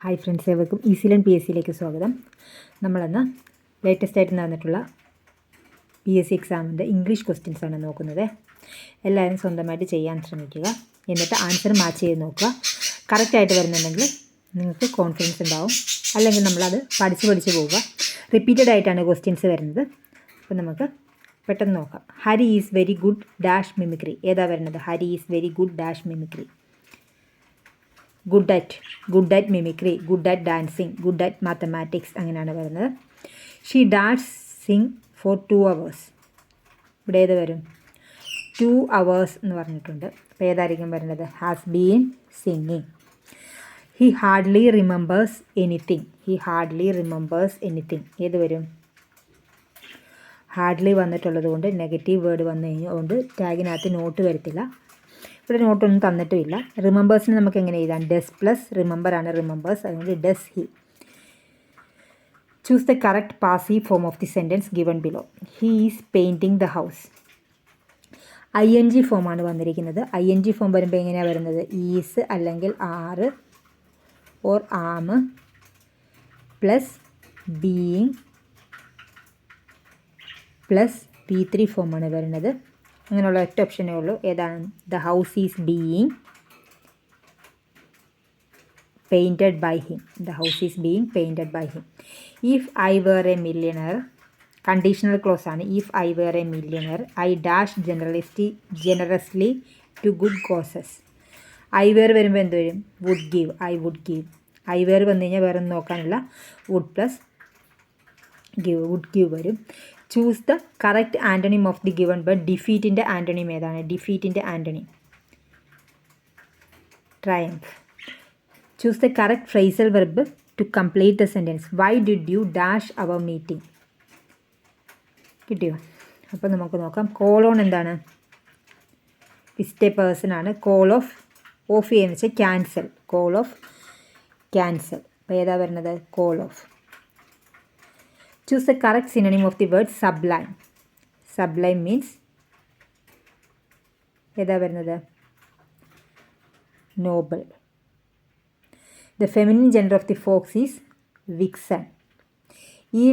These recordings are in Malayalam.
ഹായ് ഫ്രണ്ട്സ്, ഏവർക്കും ഈസി ലേൺ PSCയിലേക്ക് സ്വാഗതം. നമ്മളിന്ന് ലേറ്റസ്റ്റ് ആയിട്ട് നടന്നിട്ടുള്ള PSC എക്സാമിൻ്റെ ഇംഗ്ലീഷ് ക്വസ്റ്റ്യൻസ് ആണ് നോക്കുന്നത്. എല്ലാവരും സ്വന്തമായിട്ട് ചെയ്യാൻ ശ്രമിക്കുക. എന്നിട്ട് ആൻസർ മാച്ച് ചെയ്ത് നോക്കുക. കറക്റ്റായിട്ട് വരുന്നുണ്ടെങ്കിൽ നിങ്ങൾക്ക് കോൺഫിഡൻസ് ഉണ്ടാവും. അല്ലെങ്കിൽ നമ്മളത് പഠിച്ച് പോവുക. റിപ്പീറ്റഡ് ആയിട്ടാണ് ക്വസ്റ്റ്യൻസ് വരുന്നത്. അപ്പോൾ നമുക്ക് പെട്ടെന്ന് നോക്കാം. Hari is very good dash mimicry. ഏതാ വരുന്നത്? Hari is very good dash mimicry. Good at mimicry, good at dancing, good at mathematics, അങ്ങനെയാണ് വരുന്നത്. She dancing for 2 hours. ഇവിടെ ഏത് വരും? 2 hours എന്ന് പറഞ്ഞിട്ടുണ്ട്. അപ്പോൾ ഏതായിരിക്കും വരുന്നത്? Has been singing. He hardly remembers anything. ഏത് വരും? ഹാർഡ്ലി വന്നിട്ടുള്ളത് കൊണ്ട് നെഗറ്റീവ് വേർഡ് വന്നു കഴിഞ്ഞുകൊണ്ട് ടാഗിനകത്ത് നോട്ട് വരത്തില്ല. ഇവിടെ നോട്ടൊന്നും തന്നിട്ടുമില്ല. റിമെമ്പേഴ്സിന് നമുക്ക് എങ്ങനെ എഴുതാം? ഡസ് പ്ലസ് റിമെമ്പർ ആണ് റിമെമ്പേഴ്സ്, അതുകൊണ്ട് does he. Choose the correct passive form of the sentence given below. He is painting the house. ING ഫോമാണ് വന്നിരിക്കുന്നത്. ING ഫോം വരുമ്പോൾ എങ്ങനെയാണ് വരുന്നത്? ഈസ് അല്ലെങ്കിൽ are or am plus being plus P3 ഫോമാണ് വരുന്നത്. അങ്ങനെയുള്ള ഒറ്റ ഓപ്ഷനേ ഉള്ളൂ. ഏതാണ്? The house is being painted by him. If I were a millionaire, conditional clause ആണ്. If I were a millionaire I dash generously to good causes. I were വരുമ്പോൾ എന്ത് വരും? Would give. ഐ വേർ വന്നു കഴിഞ്ഞാൽ വേറെ ഒന്നും നോക്കാനില്ല. വുഡ് പ്ലസ് വുഡ് ഗീവ് വരും. Choose the correct antonym of the given but. ഡിഫീറ്റിൻ്റെ ആൻറ്റണിം ഏതാണ്? Triumph. Choose the correct phrasal verb to complete the sentence. Why did you dash our meeting. കിട്ടിയോ? അപ്പോൾ നമുക്ക് നോക്കാം. കോളോൺ എന്താണ്? വിസിറ്റ് എ പേഴ്സൺ ആണ്. കോൾ ഓഫ് എന്ന് വെച്ചാൽ ക്യാൻസൽ. അപ്പോൾ ഏതാ വരുന്നത്? Call off. Choose the correct synonym of the word sublime. Sublime means ഏതാ വരുന്നത്? noble. The feminine gender of the fox is vixen. ഈ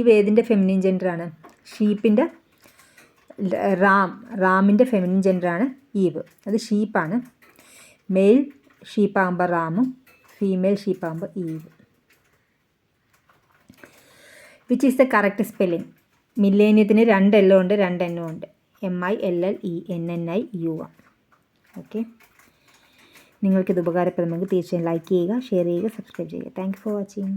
വേദിൻ്റെ ഫെമിനിൻ ജെൻഡറാണ്. ഷീപ്പിൻ്റെ റാമിൻ്റെ ഫെമിനിൻ ജെൻഡറാണ് ഈവ്. അത് ഷീപ്പാണ്. മെയിൽ ഷീപ്പാകുമ്പോൾ റാമും ഫീമെയിൽ ഷീപ്പാകുമ്പോൾ ewe. Which is the correct spelling? മില്ലേനിയത്തിന് 2 L ഉണ്ട് 2 N ഉണ്ട്. MILLENNIU. ഓക്കെ, നിങ്ങൾക്കിത് ഉപകാരപ്രദമെങ്കിൽ തീർച്ചയായും ലൈക്ക് ചെയ്യുക, ഷെയർ ചെയ്യുക, സബ്സ്ക്രൈബ് ചെയ്യുക. Thank you for watching.